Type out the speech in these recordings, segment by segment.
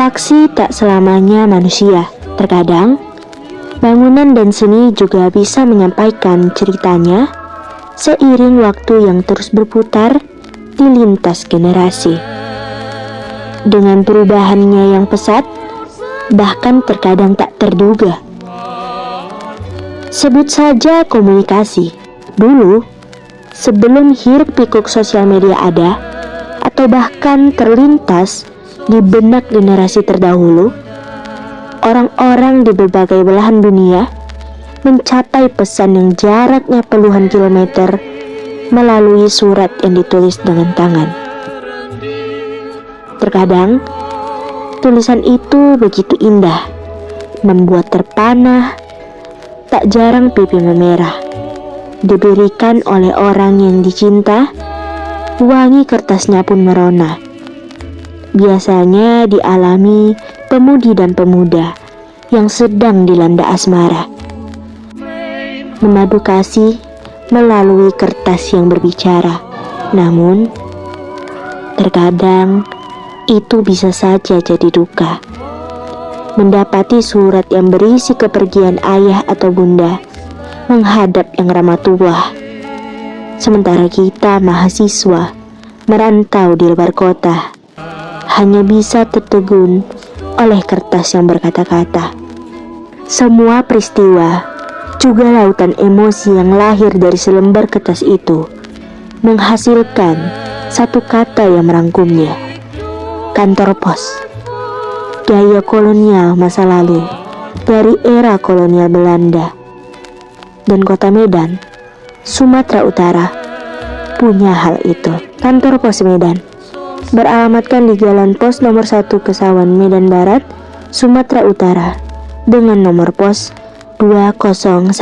Saksi tak selamanya manusia. Terkadang, bangunan dan seni juga bisa menyampaikan ceritanya seiring waktu yang terus berputar di lintas generasi. Dengan perubahannya yang pesat, bahkan terkadang tak terduga. Sebut saja komunikasi. Dulu, sebelum hiruk-pikuk sosial media ada, atau bahkan terlintas di benak generasi terdahulu, orang-orang di berbagai belahan dunia mencapai pesan yang jaraknya puluhan kilometer melalui surat yang ditulis dengan tangan. Terkadang, tulisan itu begitu indah, membuat terpana, tak jarang pipi memerah. Diberikan oleh orang yang dicinta, wangi kertasnya pun merona. Biasanya dialami pemudi dan pemuda yang sedang dilanda asmara. Memadu kasih melalui kertas yang berbicara. Namun, terkadang itu bisa saja jadi duka. Mendapati surat yang berisi kepergian ayah atau bunda menghadap yang ramah tua. Sementara kita mahasiswa merantau di luar kota hanya bisa tertegun oleh kertas yang berkata-kata. Semua peristiwa, juga lautan emosi yang lahir dari selembar kertas itu, menghasilkan satu kata yang merangkumnya. Kantor pos. Gaya kolonial masa lalu, dari era kolonial Belanda. Dan kota Medan, Sumatera Utara, punya hal itu. Kantor pos Medan beralamatkan di Jalan Pos nomor 1 Kesawan, Medan Barat, Sumatera Utara, dengan nomor pos 2011.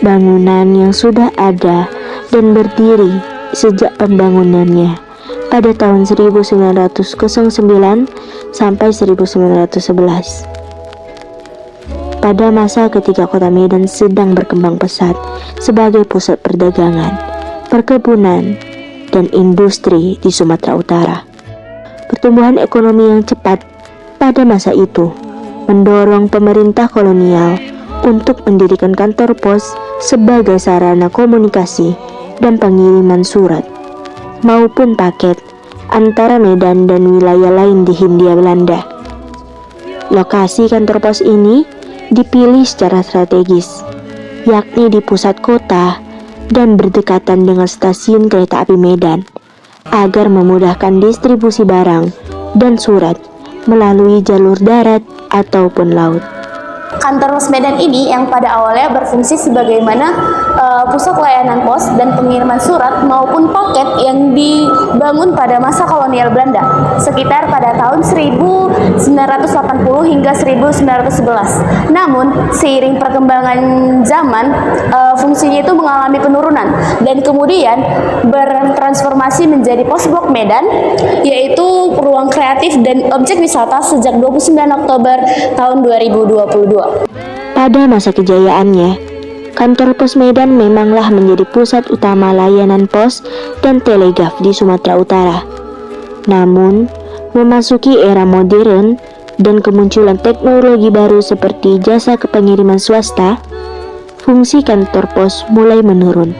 Bangunan yang sudah ada dan berdiri sejak pembangunannya pada tahun 1909 sampai 1911. Pada masa ketika kota Medan sedang berkembang pesat sebagai pusat perdagangan, perkebunan, dan industri di Sumatera Utara. Pertumbuhan ekonomi yang cepat pada masa itu mendorong pemerintah kolonial untuk mendirikan kantor pos sebagai sarana komunikasi dan pengiriman surat maupun paket antara Medan dan wilayah lain di Hindia Belanda. Lokasi kantor pos ini dipilih secara strategis, yakni di pusat kota dan berdekatan dengan stasiun kereta api Medan, agar memudahkan distribusi barang dan surat melalui jalur darat ataupun laut. Kantor pos Medan ini yang pada awalnya berfungsi sebagaimana pusat layanan pos dan pengiriman surat maupun paket yang dibangun pada masa kolonial Belanda sekitar pada tahun 1980 hingga 1911. Namun seiring perkembangan zaman, fungsinya itu mengalami penurunan dan kemudian bertransformasi menjadi pos blok Medan, yaitu ruang kreatif dan objek wisata sejak 29 Oktober tahun 2022. Pada masa kejayaannya, kantor pos Medan memanglah menjadi pusat utama layanan pos dan telegraf di Sumatera Utara. Namun, memasuki era modern dan kemunculan teknologi baru seperti jasa kepengiriman swasta, fungsi kantor pos mulai menurun.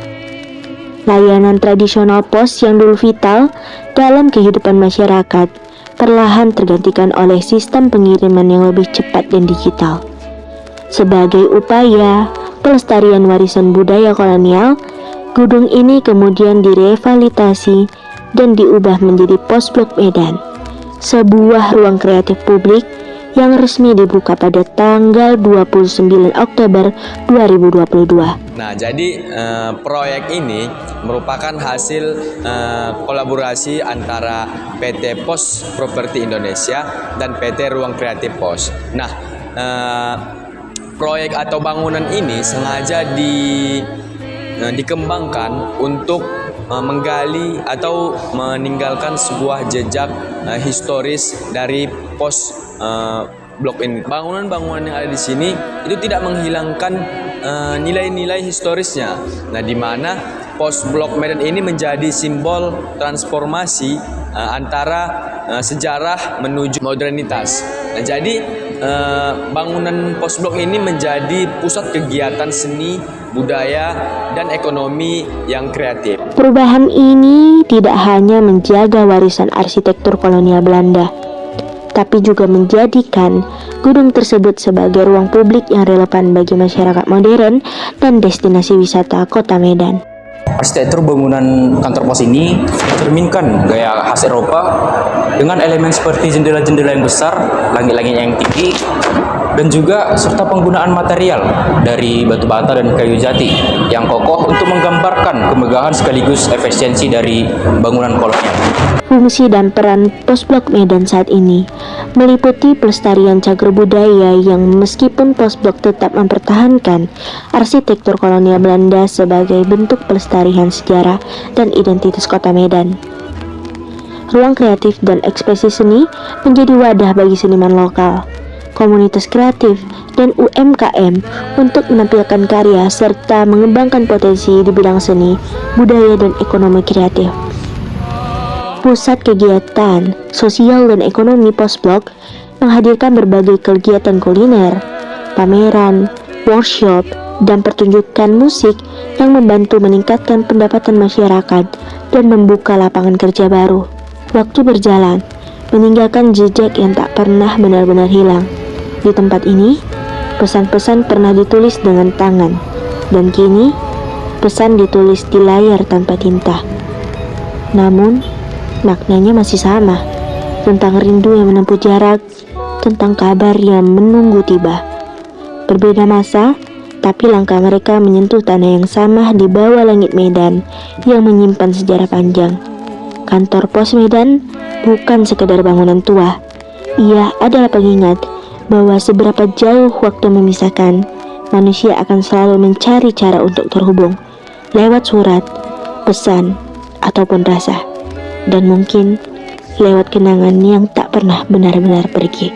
Layanan tradisional pos yang dulu vital dalam kehidupan masyarakat perlahan tergantikan oleh sistem pengiriman yang lebih cepat dan digital. Sebagai upaya pelestarian warisan budaya kolonial, gedung ini kemudian direvitalisasi dan diubah menjadi pos blok Medan, sebuah ruang kreatif publik yang resmi dibuka pada tanggal 29 Oktober 2022. Nah, jadi proyek ini merupakan hasil kolaborasi antara PT Pos Properti Indonesia dan PT Ruang Kreatif Pos. Nah, proyek atau bangunan ini sengaja dikembangkan untuk menggali atau meninggalkan sebuah jejak historis dari pos blok ini. Bangunan-bangunan yang ada di sini itu tidak menghilangkan nilai-nilai historisnya. Nah, di mana pos Blok Medan ini menjadi simbol transformasi antara sejarah menuju modernitas. Nah, jadi bangunan pos Blok ini menjadi pusat kegiatan seni, budaya, dan ekonomi yang kreatif. Perubahan ini tidak hanya menjaga warisan arsitektur kolonial Belanda, tapi juga menjadikan gedung tersebut sebagai ruang publik yang relevan bagi masyarakat modern dan destinasi wisata kota Medan. Arsitektur bangunan kantor pos ini mencerminkan gaya khas Eropa dengan elemen seperti jendela-jendela yang besar, langit-langit yang tinggi, dan juga serta penggunaan material dari batu bata dan kayu jati yang kokoh untuk menggambarkan kemegahan sekaligus efisiensi dari bangunan kolonial. Fungsi dan peran pos Blok Medan saat ini meliputi pelestarian cagar budaya yang meskipun pos Blok tetap mempertahankan arsitektur kolonial Belanda sebagai bentuk pelestarian sejarah dan identitas kota Medan. Ruang kreatif dan ekspresi seni menjadi wadah bagi seniman lokal, komunitas kreatif, dan UMKM untuk menampilkan karya serta mengembangkan potensi di bidang seni, budaya, dan ekonomi kreatif. Pusat kegiatan sosial dan ekonomi pos Blok menghadirkan berbagai kegiatan kuliner, pameran, workshop, dan pertunjukan musik yang membantu meningkatkan pendapatan masyarakat dan membuka lapangan kerja baru. Waktu berjalan, meninggalkan jejak yang tak pernah benar-benar hilang. Di tempat ini, pesan-pesan pernah ditulis dengan tangan, dan kini pesan ditulis di layar tanpa tinta. Namun, maknanya masih sama, tentang rindu yang menempuh jarak, tentang kabar yang menunggu tiba. Berbeda masa, tapi langkah mereka menyentuh tanah yang sama di bawah langit Medan yang menyimpan sejarah panjang. Kantor pos Medan bukan sekedar bangunan tua, ia adalah pengingat bahwa seberapa jauh waktu memisahkan, manusia akan selalu mencari cara untuk terhubung, lewat surat, pesan, ataupun rasa. Dan mungkin lewat kenangan yang tak pernah benar-benar pergi.